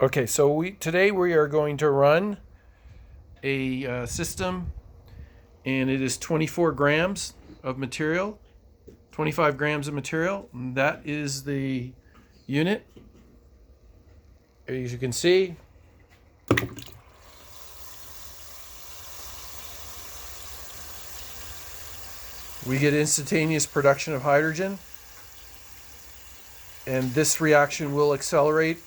Okay, so today we are going to run a system, and it is 24 grams of material, 25 grams of material. And that is the unit. As you can see, we get instantaneous production of hydrogen, and this reaction will accelerate.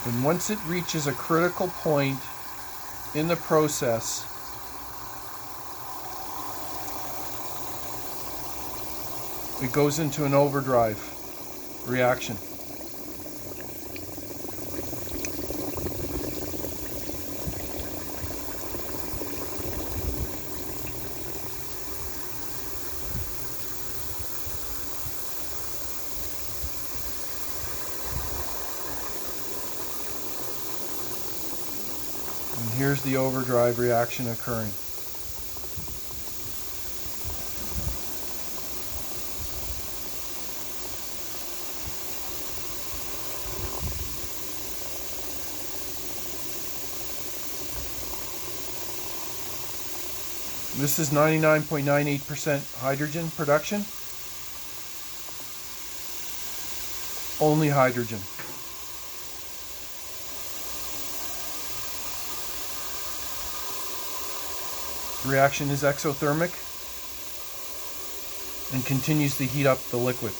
And once it reaches a critical point in the process, it goes into an overdrive reaction. And here's the overdrive reaction occurring. This is 99.98% hydrogen production. Only hydrogen. The reaction is exothermic and continues to heat up the liquid.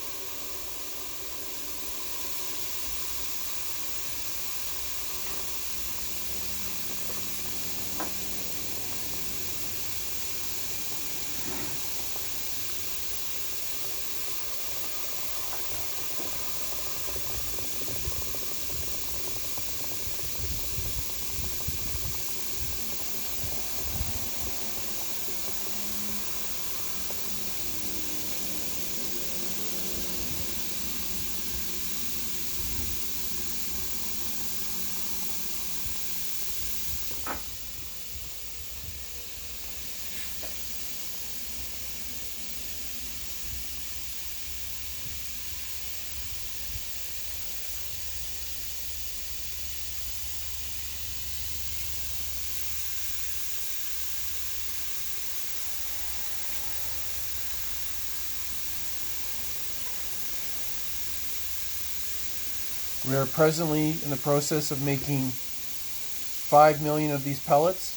We are presently in the process of making 5 million of these pellets.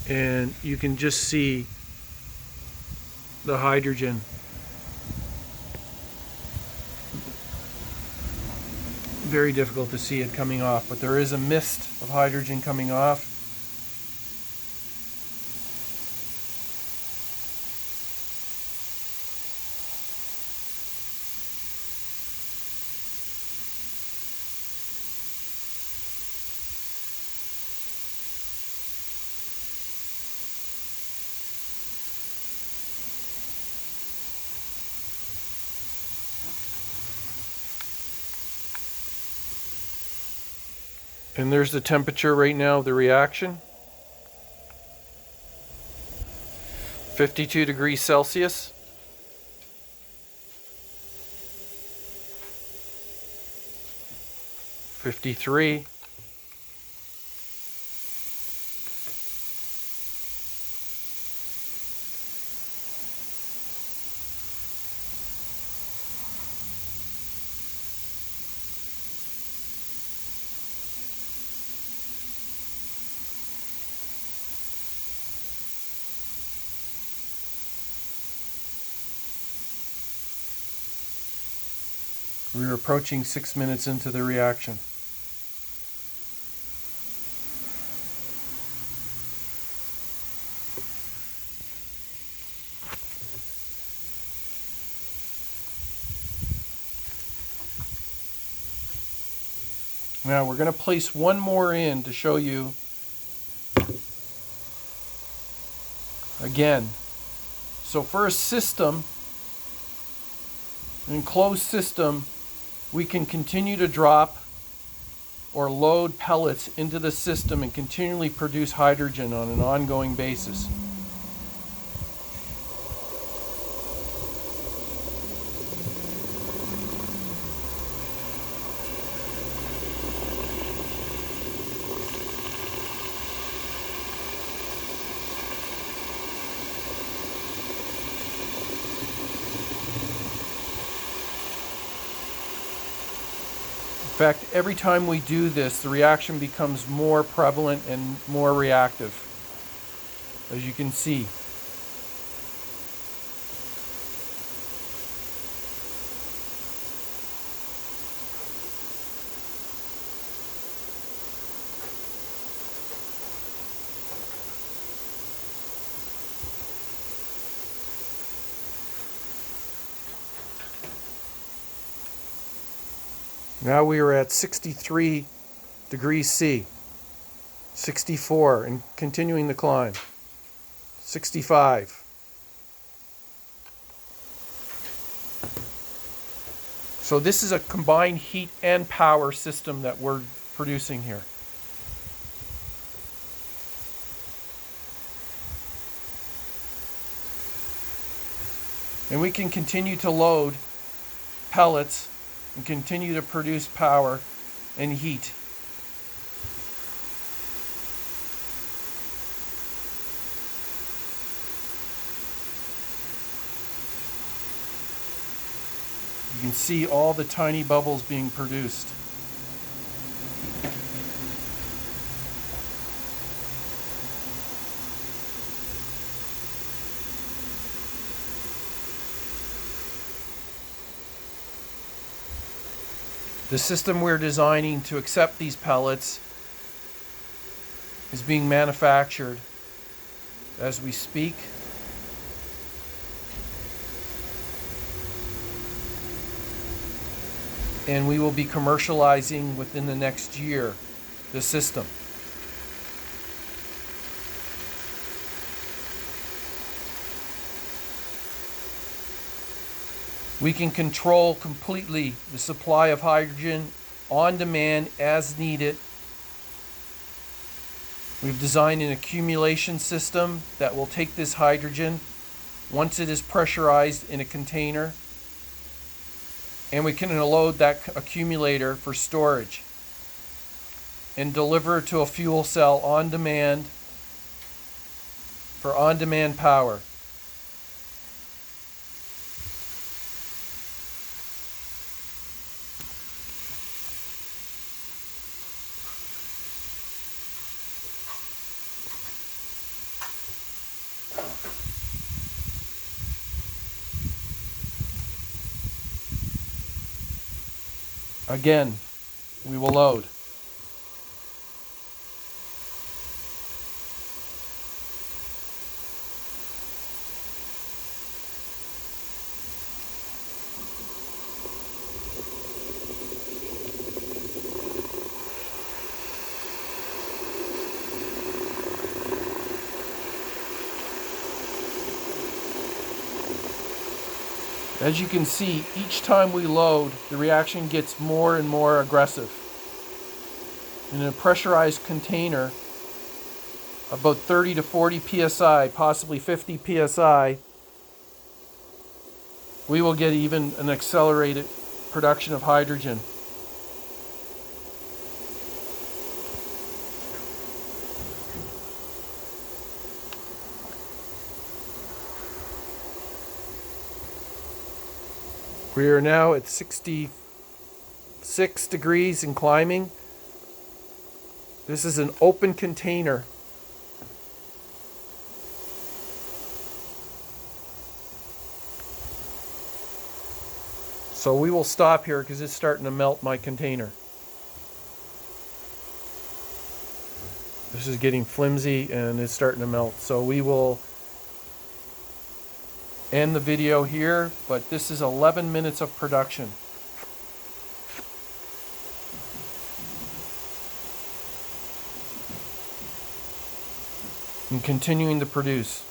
And you can just see the hydrogen. Very difficult to see it coming off, but there is a mist of hydrogen coming off. And there's the temperature right now of the reaction. 52 degrees Celsius. '53. We're approaching 6 minutes into the reaction. Now we're going to place one more in to show you again. So for a system, an enclosed system, we can continue to drop or load pellets into the system and continually produce hydrogen on an ongoing basis. In fact, every time we do this, the reaction becomes more prevalent and more reactive, as you can see. Now we are at 63 degrees C, 64, and continuing the climb, 65. So this is a combined heat and power system that we're producing here. And we can continue to load pellets and continue to produce power and heat. You can see all the tiny bubbles being produced. The system we're designing to accept these pellets is being manufactured as we speak. And we will be commercializing within the next year the system. We can control completely the supply of hydrogen on demand as needed. We've designed an accumulation system that will take this hydrogen once it is pressurized in a container, and we can load that accumulator for storage and deliver to a fuel cell on demand for on-demand power. Again, we will load. As you can see, each time we load, the reaction gets more and more aggressive. In a pressurized container, about 30 to 40 psi, possibly 50 psi, we will get even an accelerated production of hydrogen. We are now at 66 degrees and climbing. This is an open container. So we will stop here because it's starting to melt my container. This is getting flimsy and it's starting to melt. So we will end the video here, but this is 11 minutes of production. And continuing to produce.